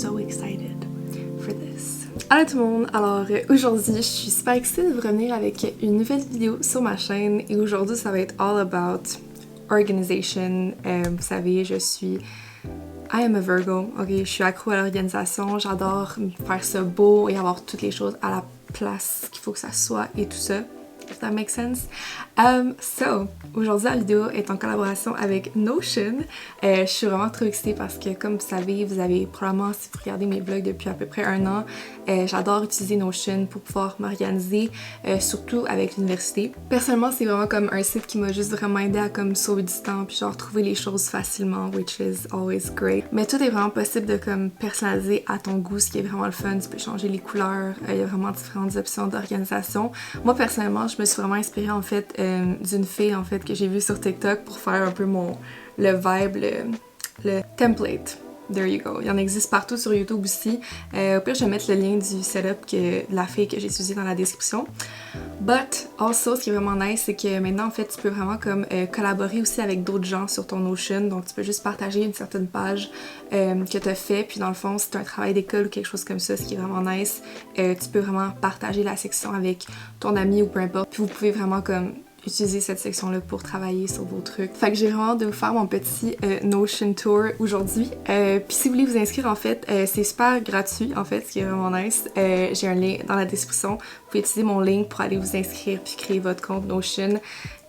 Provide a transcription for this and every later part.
so excited for this. Allô tout le monde, alors aujourd'hui je suis super excitée de vous revenir avec une nouvelle vidéo sur ma chaîne et aujourd'hui ça va être all about organization. Vous savez, I am a Virgo, ok, je suis accro à l'organisation, j'adore faire ça beau et avoir toutes les choses à la place qu'il faut que ça soit et tout ça. If that makes sense. So, aujourd'hui la vidéo est en collaboration avec Notion. Je suis vraiment trop excitée parce que comme vous savez, vous avez probablement, si vous regardez mes vlogs depuis à peu près un an, j'adore utiliser Notion pour pouvoir m'organiser, surtout avec l'université. Personnellement, c'est vraiment comme un site qui m'a juste vraiment aidé à comme sauver du temps puis genre trouver les choses facilement, which is always great. Mais tout est vraiment possible de comme personnaliser à ton goût, ce qui est vraiment le fun. Tu peux changer les couleurs, il y a vraiment différentes options d'organisation. Moi personnellement, je me suis vraiment inspirée en fait d'une fille en fait que j'ai vue sur TikTok pour faire un peu le vibe, le template. There you go. Il y en existe partout sur YouTube aussi. Au pire, je vais mettre le lien du setup de la fille que j'ai utilisée dans la description. But also, ce qui est vraiment nice, c'est que maintenant, en fait, tu peux vraiment comme collaborer aussi avec d'autres gens sur ton Notion. Donc, tu peux juste partager une certaine page que tu as fait. Puis, dans le fond, si tu as un travail d'école ou quelque chose comme ça, ce qui est vraiment nice, tu peux vraiment partager la section avec ton ami ou peu importe. Puis, vous pouvez vraiment comme utiliser cette section-là pour travailler sur vos trucs. Fait que j'ai vraiment hâte de vous faire mon petit Notion Tour aujourd'hui. Puis si vous voulez vous inscrire, en fait, c'est super gratuit, en fait, ce qui est vraiment nice. J'ai un lien dans la description. Vous pouvez utiliser mon link pour aller vous inscrire puis créer votre compte Notion.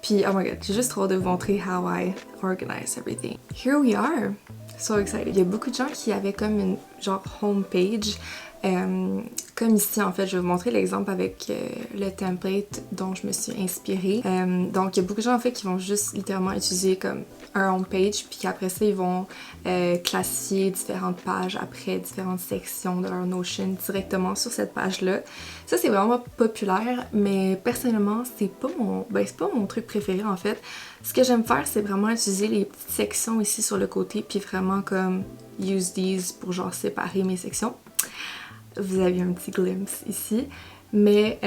Puis, oh my god, j'ai juste trop hâte de vous montrer how I organize everything. Here we are! So excited. Il y a beaucoup de gens qui avaient comme une genre homepage. Comme ici, en fait, je vais vous montrer l'exemple avec le template dont je me suis inspirée. Donc, il y a beaucoup de gens, en fait, qui vont juste littéralement utiliser comme un homepage, puis qu'après ça, ils vont classifier différentes pages après différentes sections de leur Notion directement sur cette page-là. Ça, c'est vraiment populaire, mais personnellement, c'est pas mon truc préféré, en fait. Ce que j'aime faire, c'est vraiment utiliser les petites sections ici sur le côté, puis vraiment comme use these pour genre séparer mes sections. Vous avez un petit glimpse ici, mais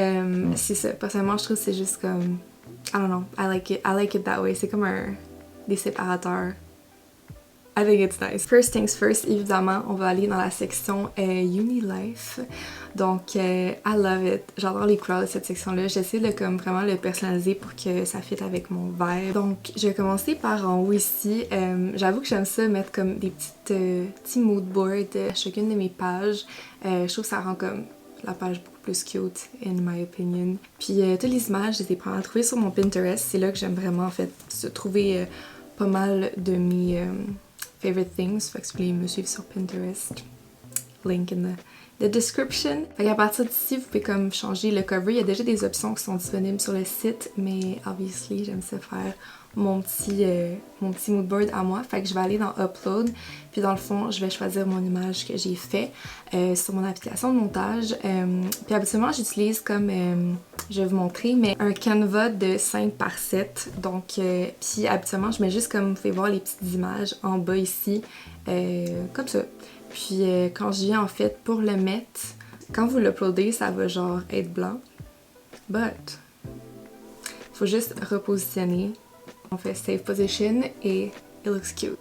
c'est ça. Personnellement, je trouve que c'est juste comme, I don't know, I like it that way. C'est comme des séparateurs. I think it's nice. First things first, évidemment, on va aller dans la section Unilife. Donc, I love it. J'adore les couleurs de cette section-là. J'essaie de comme vraiment le personnaliser pour que ça fitte avec mon vibe. Donc, je vais commencer par en haut ici. J'avoue que j'aime ça mettre comme des petits mood boards à chacune de mes pages. Je trouve que ça rend comme la page beaucoup plus cute, in my opinion. Puis, toutes les images, je les ai probablement trouvées sur mon Pinterest. C'est là que j'aime vraiment, en fait, trouver pas mal de mes favorite things. Fait que si vous voulez me suivre sur Pinterest, link in the description. Fait qu'à partir d'ici, vous pouvez comme changer le cover. Il y a déjà des options qui sont disponibles sur le site, mais obviously, j'aime ça faire mon petit mood board à moi. Fait que je vais aller dans Upload, puis dans le fond, je vais choisir mon image que j'ai fait sur mon application de montage. Puis habituellement, j'utilise comme, je vais vous montrer, mais un Canva de 5 par 7. Donc, puis habituellement, je mets juste comme, vous pouvez voir les petites images en bas ici, comme ça. Puis quand je viens en fait pour le mettre, quand vous l'uploadez, ça va genre être blanc. But, faut juste repositionner. On fait Save Position et it looks cute.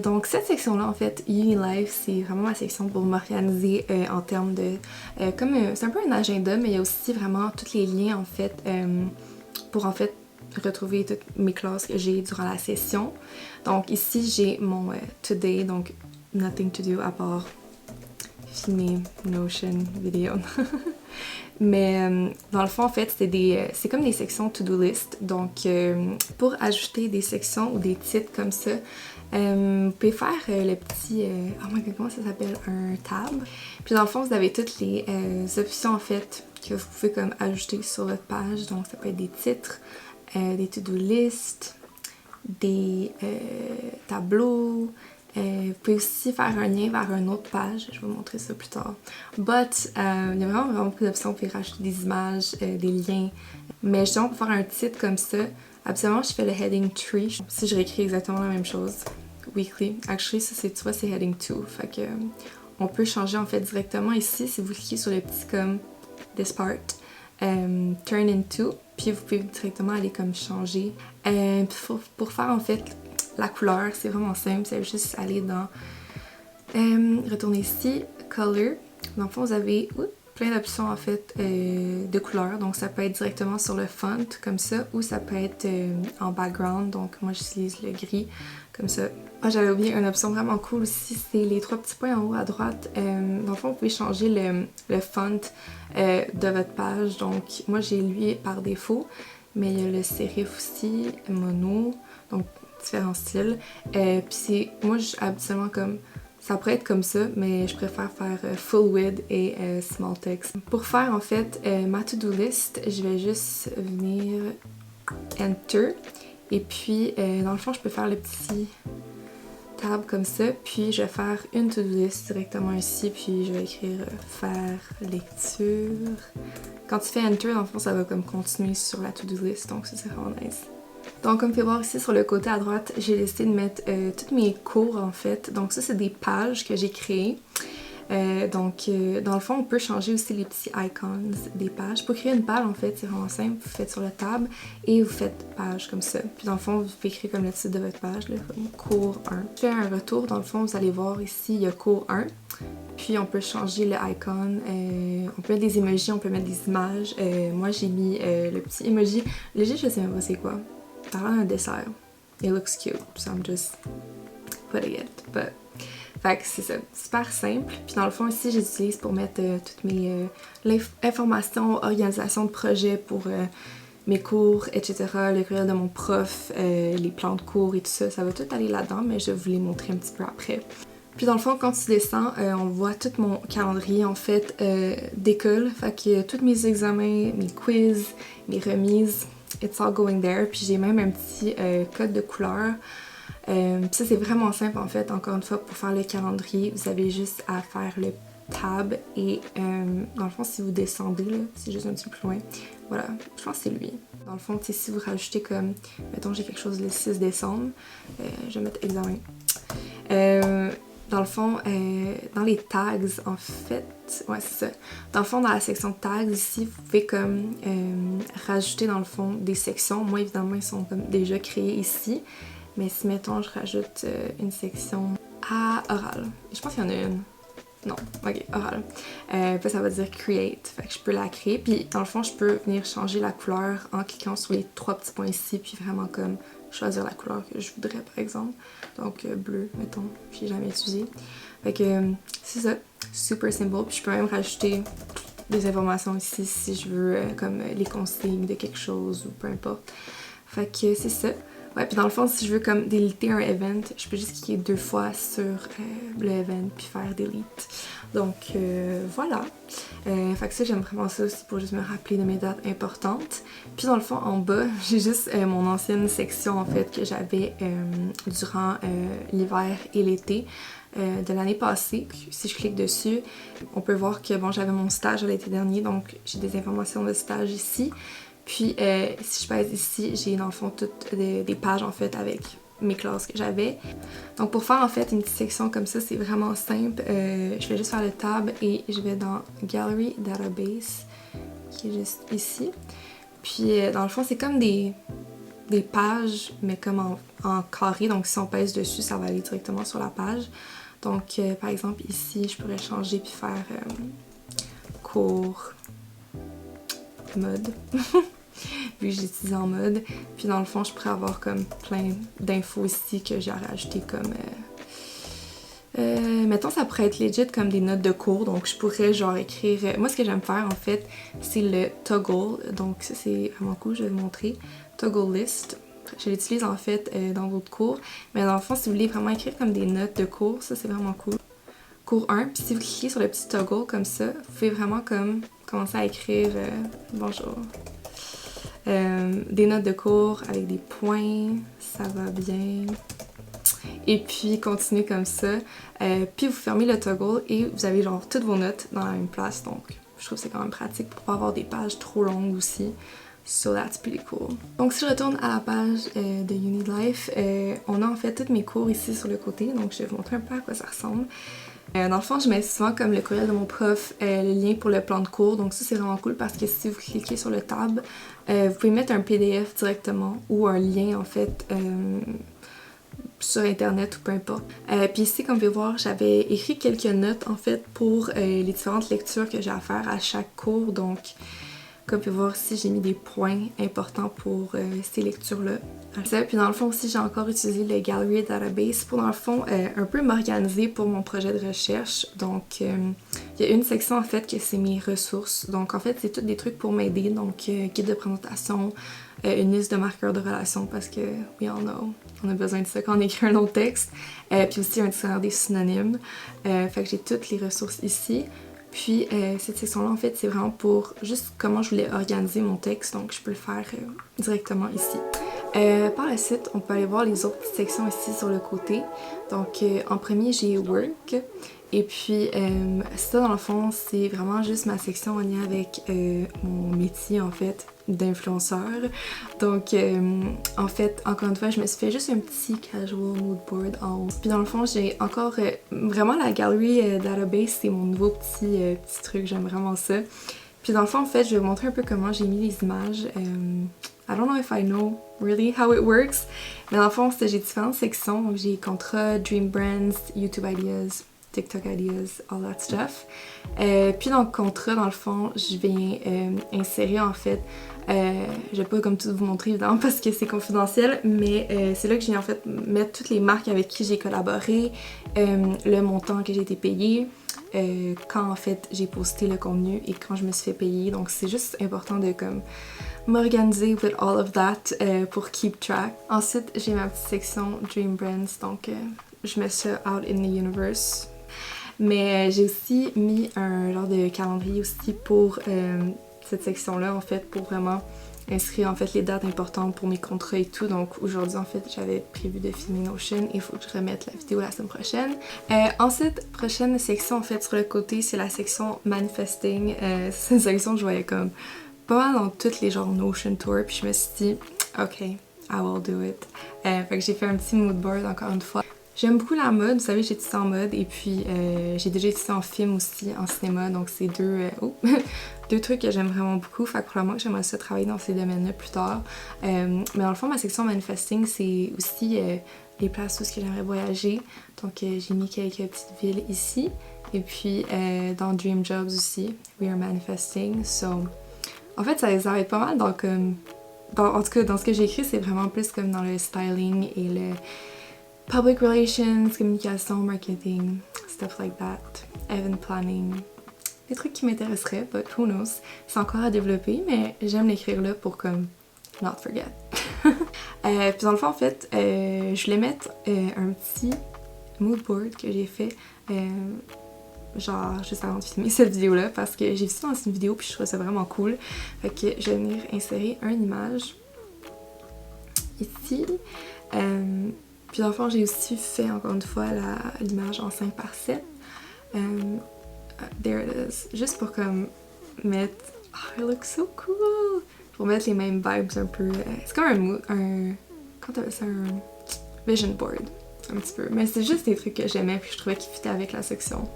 Donc cette section-là, en fait, Unilife, c'est vraiment ma section pour m'organiser en termes de... c'est un peu un agenda, mais il y a aussi vraiment tous les liens, en fait, pour en fait retrouver toutes mes classes que j'ai durant la session. Donc ici, j'ai mon Today, donc nothing to do à part filmer Notion vidéo. Mais dans le fond, en fait, c'est comme des sections to-do list. Donc, pour ajouter des sections ou des titres comme ça, vous pouvez faire le petit... oh my god, comment ça s'appelle? Un tab. Puis dans le fond, vous avez toutes les options, en fait, que vous pouvez comme ajouter sur votre page. Donc, ça peut être des titres, des to-do list, des tableaux. Vous pouvez aussi faire un lien vers une autre page, je vais vous montrer ça plus tard. But, il y a vraiment beaucoup d'options, vous pouvez rajouter des images, des liens. Mais justement, pour faire un titre comme ça, absolument, je fais le heading 3. Si je réécris exactement la même chose, weekly. Actually, ça, tu vois, c'est heading 2. Fait que, on peut changer en fait directement ici, si vous cliquez sur le petit comme this part, turn into, puis vous pouvez directement aller comme changer. Pour faire en fait la couleur, c'est vraiment simple, c'est juste aller dans retourner ici, Color. Dans le fond, vous avez plein d'options en fait de couleurs. Donc ça peut être directement sur le font comme ça ou ça peut être en background. Donc moi j'utilise le gris comme ça. Ah, j'avais oublié une option vraiment cool aussi, c'est les 3 petits points en haut à droite. Dans le fond, vous pouvez changer le font de votre page. Donc moi j'ai lui par défaut, mais il y a le serif aussi, mono, donc différents styles. Puis moi habituellement comme ça pourrait être comme ça, mais je préfère faire full width et small text. Pour faire en fait ma to-do list, je vais juste venir enter et puis dans le fond je peux faire le petit tab comme ça, puis je vais faire une to-do list directement ici, puis je vais écrire faire lecture. Quand tu fais enter, dans le fond ça va comme continuer sur la to-do list, donc ça c'est vraiment nice. Donc comme vous pouvez voir ici sur le côté à droite, j'ai décidé de mettre tous mes cours en fait. Donc ça c'est des pages que j'ai créées. Dans le fond on peut changer aussi les petits icons des pages. Pour créer une page en fait c'est vraiment simple, vous faites sur le tab et vous faites page comme ça. Puis dans le fond vous pouvez écrire comme le titre de votre page, là, comme cours 1. Je fais un retour, dans le fond vous allez voir ici il y a cours 1. Puis on peut changer le icon, on peut mettre des emojis, on peut mettre des images. Moi j'ai mis le petit emoji, léger je sais même pas c'est quoi. Parlant d'un dessert. It looks cute, so I'm just putting it. But, fait que c'est ça, super simple. Puis dans le fond ici, j'utilise pour mettre toutes mes informations, organisation de projet pour mes cours, etc. Le courriel de mon prof, les plans de cours et tout ça. Ça va tout aller là-dedans, mais je vais vous les montrer un petit peu après. Puis dans le fond, quand tu descends, on voit tout mon calendrier en fait d'école. Fait que tous mes examens, mes quiz, mes remises, it's all going there. Puis j'ai même un petit code de couleur. Puis ça c'est vraiment simple en fait, encore une fois, pour faire le calendrier, vous avez juste à faire le tab et dans le fond si vous descendez là, c'est juste un petit peu plus loin, voilà, je pense que c'est lui. Dans le fond, si vous rajoutez comme, mettons j'ai quelque chose le 6 décembre, je vais mettre examen. Dans le fond, dans les tags, en fait, ouais c'est ça. Dans le fond, dans la section de tags ici, vous pouvez comme rajouter dans le fond des sections. Moi évidemment, ils sont comme déjà créés ici. Mais si mettons, je rajoute une section à oral. Je pense qu'il y en a une. Non, ok, oral. Puis ça va dire create. Fait que je peux la créer. Puis dans le fond, je peux venir changer la couleur en cliquant sur les 3 petits points ici. Puis vraiment comme choisir la couleur que je voudrais par exemple. Donc bleu, mettons, j'ai jamais utilisé. Fait que c'est ça, super simple. Puis je peux même rajouter des informations ici si je veux, comme les consignes de quelque chose ou peu importe. Fait que c'est ça. Ouais, puis dans le fond, si je veux comme déliter un event, je peux juste cliquer 2 fois sur le event puis faire delete. Donc voilà. Fait que ça, j'aime vraiment ça aussi pour juste me rappeler de mes dates importantes. Puis dans le fond, en bas, j'ai juste mon ancienne section en fait que j'avais durant l'hiver et l'été de l'année passée. Si je clique dessus, on peut voir que bon, j'avais mon stage l'été dernier, donc j'ai des informations de stage ici. Puis si je pèse ici, j'ai dans le fond toutes des pages en fait avec mes classes que j'avais. Donc pour faire en fait une petite section comme ça, c'est vraiment simple. Je vais juste faire le tab et je vais dans Gallery Database qui est juste ici. Puis dans le fond, c'est comme des pages mais comme en carré. Donc si on pèse dessus, ça va aller directement sur la page. Donc par exemple ici, je pourrais changer puis faire cours mode. Vu que j'utilise en mode. Puis dans le fond, je pourrais avoir comme plein d'infos ici que j'ai rajouté comme... mettons, ça pourrait être legit comme des notes de cours. Donc je pourrais genre écrire... Moi, ce que j'aime faire en fait, c'est le toggle. Donc ça, c'est vraiment cool, je vais vous montrer. Toggle list. Je l'utilise en fait dans votre cours. Mais dans le fond, si vous voulez vraiment écrire comme des notes de cours, ça c'est vraiment cool. Cours 1, puis si vous cliquez sur le petit toggle comme ça, vous pouvez vraiment comme commencer à écrire bonjour. Des notes de cours avec des points, ça va bien. Et puis continuer comme ça. Puis vous fermez le toggle et vous avez genre toutes vos notes dans la même place. Donc je trouve que c'est quand même pratique pour pas avoir des pages trop longues aussi. So that's pretty cool. Donc si je retourne à la page de Unilife, on a en fait tous mes cours ici sur le côté. Donc je vais vous montrer un peu à quoi ça ressemble. Dans le fond, je mets souvent comme le courriel de mon prof, le lien pour le plan de cours. Donc ça, c'est vraiment cool parce que si vous cliquez sur le tab, vous pouvez mettre un PDF directement ou un lien en fait sur internet ou peu importe. Puis ici, comme vous pouvez voir, j'avais écrit quelques notes en fait pour les différentes lectures que j'ai à faire à chaque cours. Donc, comme vous pouvez voir ici, j'ai mis des points importants pour ces lectures-là. Puis dans le fond aussi, j'ai encore utilisé le Gallery Database pour dans le fond un peu m'organiser pour mon projet de recherche. Donc, il y a une section en fait que c'est mes ressources. Donc en fait, c'est tous des trucs pour m'aider. Donc, guide de présentation, une liste de marqueurs de relations parce que, we all know, on a besoin de ça quand on écrit un long texte. Puis aussi un dictionnaire des synonymes. Fait que j'ai toutes les ressources ici. Puis cette section-là, en fait, c'est vraiment pour juste comment je voulais organiser mon texte, donc je peux le faire directement ici. Par la suite, on peut aller voir les autres petites sections ici sur le côté. Donc en premier, j'ai Work. Et puis ça, dans le fond, c'est vraiment juste ma section en lien avec mon métier, en fait, d'influenceur. Donc, en fait, encore une fois, je me suis fait juste un petit casual mood board en haut. Puis dans le fond, j'ai encore vraiment la Gallery Database, c'est mon nouveau petit truc, j'aime vraiment ça. Puis dans le fond, en fait, je vais vous montrer un peu comment j'ai mis les images. I don't know if I know really how it works. Mais dans le fond, j'ai différentes sections. Donc j'ai contrat, Dream Brands, YouTube Ideas, TikTok Ideas, all that stuff. Puis dans le contrat, dans le fond, je vais insérer en fait, je vais pas comme tout vous montrer évidemment parce que c'est confidentiel, mais c'est là que j'ai en fait mettre toutes les marques avec qui j'ai collaboré, le montant que j'ai été payé, quand en fait j'ai posté le contenu et quand je me suis fait payer. Donc c'est juste important de comme m'organiser with all of that pour keep track. Ensuite, j'ai ma petite section Dream Brands, donc je mets ça out in the universe. Mais j'ai aussi mis un genre de calendrier aussi pour cette section-là, en fait, pour vraiment inscrire en fait les dates importantes pour mes contrats et tout. Donc aujourd'hui, en fait, j'avais prévu de filmer Notion et il faut que je remette la vidéo la semaine prochaine. Ensuite, prochaine section, en fait, sur le côté, c'est la section Manifesting. C'est une section que je voyais comme pas mal dans toutes les genres Notion Tour, puis je me suis dit, ok, I will do it. Fait que j'ai fait un petit mood board encore une fois. J'aime beaucoup la mode, vous savez, j'ai étudié en mode et puis j'ai déjà étudié en film aussi, en cinéma, donc c'est deux trucs que j'aime vraiment beaucoup. Fait que probablement que j'aimerais ça travailler dans ces domaines-là plus tard. Mais dans le fond, ma section Manifesting, c'est aussi les places où j'aimerais voyager. Donc j'ai mis quelques petites villes ici. Et puis dans Dream Jobs aussi, We are Manifesting. So, en fait, ça les aide pas mal. Donc, en tout cas, dans ce que j'ai écrit, c'est vraiment plus comme dans le styling et le public relations, communication, marketing, stuff like that, event planning. Des trucs qui m'intéresseraient, but who knows. C'est encore à développer, mais j'aime l'écrire là pour comme not forget. Puis dans le fond, en fait, je voulais mettre un petit mood board que j'ai fait genre juste avant de filmer cette vidéo là parce que j'ai vu ça dans une vidéo puis je trouvais ça vraiment cool. Fait que je vais venir insérer une image ici. Puis dans le fond, j'ai aussi fait encore une fois l'image en 5x7. There it is. Juste pour comme mettre... Oh, it looks so cool! Pour mettre les mêmes vibes un peu... c'est comme comment t'appelles ça? Un vision board. Un petit peu. Mais c'est juste des trucs que j'aimais puis je trouvais qu'ils fitaient avec la section.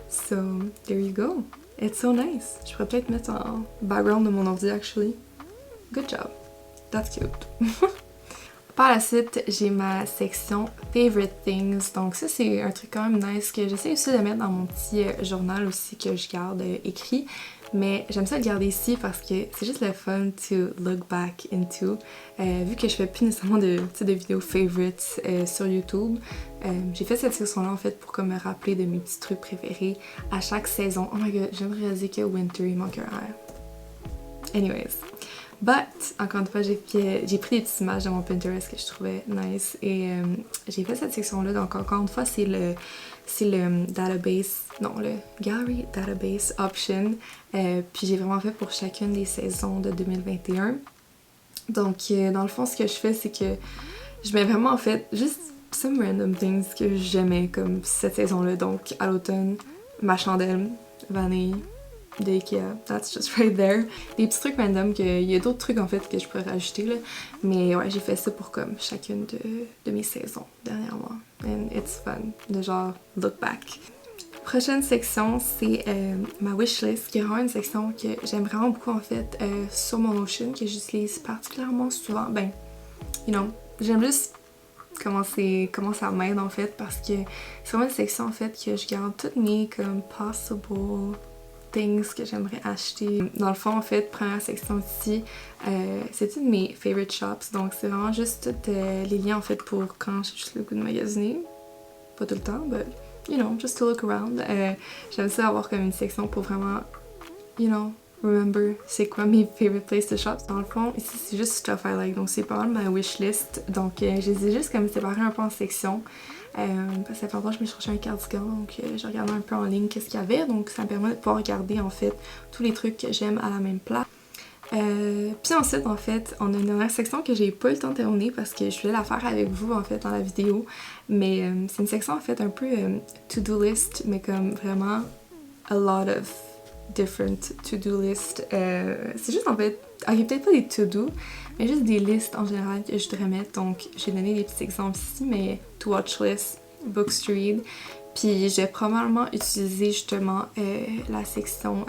So, there you go. It's so nice. Je pourrais peut-être mettre en background de mon ordi, actually. Good job. That's cute. Par la suite, j'ai ma section Favorite Things. Donc ça, c'est un truc quand même nice que j'essaie aussi de mettre dans mon petit journal aussi que je garde écrit. Mais j'aime ça le garder ici parce que c'est juste le fun to look back into. Vu que je fais plus nécessairement de vidéos favorites sur YouTube, j'ai fait cette section-là en fait pour comme me rappeler de mes petits trucs préférés à chaque saison. Oh my god, je viens de réaliser que Winter, il manque un R. Anyways. But, encore une fois, j'ai pris des petites images de mon Pinterest que je trouvais nice et j'ai fait cette section-là. Donc, encore une fois, c'est le database, non, le Gallery Database Option. Puis j'ai vraiment fait pour chacune des saisons de 2021. Donc, dans le fond, ce que je fais, c'est que je mets vraiment, en fait, juste some random things que j'aimais comme cette saison-là. Donc, à l'automne, ma chandelle, vanille, de Ikea, that's just right there. Des petits trucs random, il y a d'autres trucs en fait que je pourrais rajouter là, mais ouais, j'ai fait ça pour comme chacune de mes saisons dernièrement. And it's fun, de genre look back. Prochaine section, c'est ma wishlist, qui est vraiment une section que j'aime vraiment beaucoup en fait sur mon Notion, que j'utilise particulièrement souvent. Ben, you know, j'aime juste comment ça m'aide en fait, parce que c'est vraiment une section en fait que je garde toutes mes comme possible things que j'aimerais acheter. Dans le fond, en fait, première section ici, c'est une de mes favorite shops, donc c'est vraiment juste tous les liens en fait pour quand j'ai juste le goût de magasiner. Pas tout le temps, but you know, just to look around. J'aime ça avoir comme une section pour vraiment, you know, remember c'est quoi mes favorite places to shop. Dans le fond, ici c'est juste stuff I like, donc c'est pas mal ma wishlist. Donc je les ai juste comme séparés un peu en sections. Parce que ça fait longtemps que je me cherchais un cardigan, donc je regardais un peu en ligne qu'est-ce qu'il y avait, donc ça me permet de pouvoir regarder en fait tous les trucs que j'aime à la même place. Puis ensuite, en fait, on a une dernière section que j'ai pas eu le temps de terminer parce que je voulais la faire avec vous en fait dans la vidéo, mais c'est une section en fait un peu to-do list, mais comme vraiment a lot of different to-do list. C'est juste en fait, ok, peut-être pas des to-do, mais juste des listes en général que je devrais mettre. Donc j'ai donné des petits exemples ici, mais to watch list, books to read. Puis j'ai probablement utilisé justement la section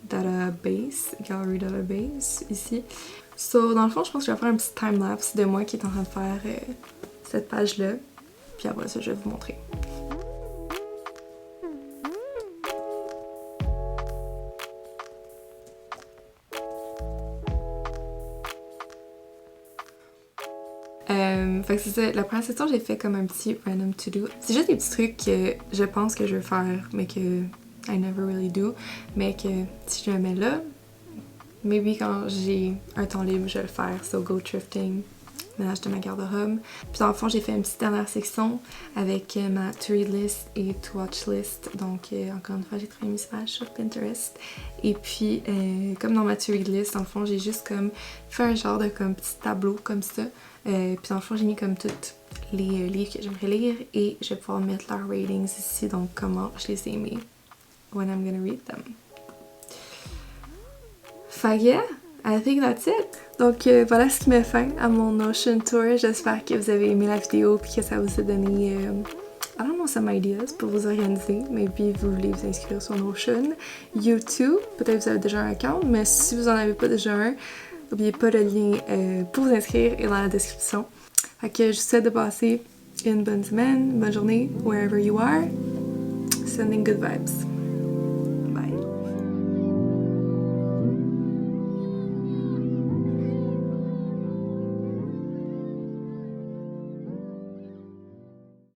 database, gallery database ici. So dans le fond, je pense que je vais faire un petit time-lapse de moi qui est en train de faire cette page-là. Puis après ça, je vais vous montrer. Fait que c'est ça, la première session j'ai fait comme un petit random to do. C'est juste des petits trucs que je pense que je veux faire, mais que I never really do. Mais que si je me mets là, maybe quand j'ai un temps libre, je vais le faire. So go thrifting, ménage de ma garde-robe. Puis dans le fond, j'ai fait une petite dernière section avec ma to-read list et to-watch list. Donc encore une fois, j'ai trouvé mes images sur Pinterest. Et puis, comme dans ma to-read list, dans le fond, j'ai juste comme fait un genre de comme petit tableau comme ça. Puis dans le fond, j'ai mis comme tous les livres que j'aimerais lire et je vais pouvoir mettre leurs ratings ici, donc comment je les ai aimés when I'm gonna read them. Fait que yeah, I think that's it. Donc voilà ce qui met fin à mon Notion tour. J'espère que vous avez aimé la vidéo et que ça vous a donné I don't know, some ideas pour vous organiser. Maybe vous voulez vous inscrire sur Notion. YouTube, peut-être que vous avez déjà un account, mais si vous en avez pas déjà un, n'oubliez pas, le lien pour vous inscrire est dans la description. Fait que je vous souhaite de passer une bonne semaine, une bonne journée, wherever you are. Sending good vibes.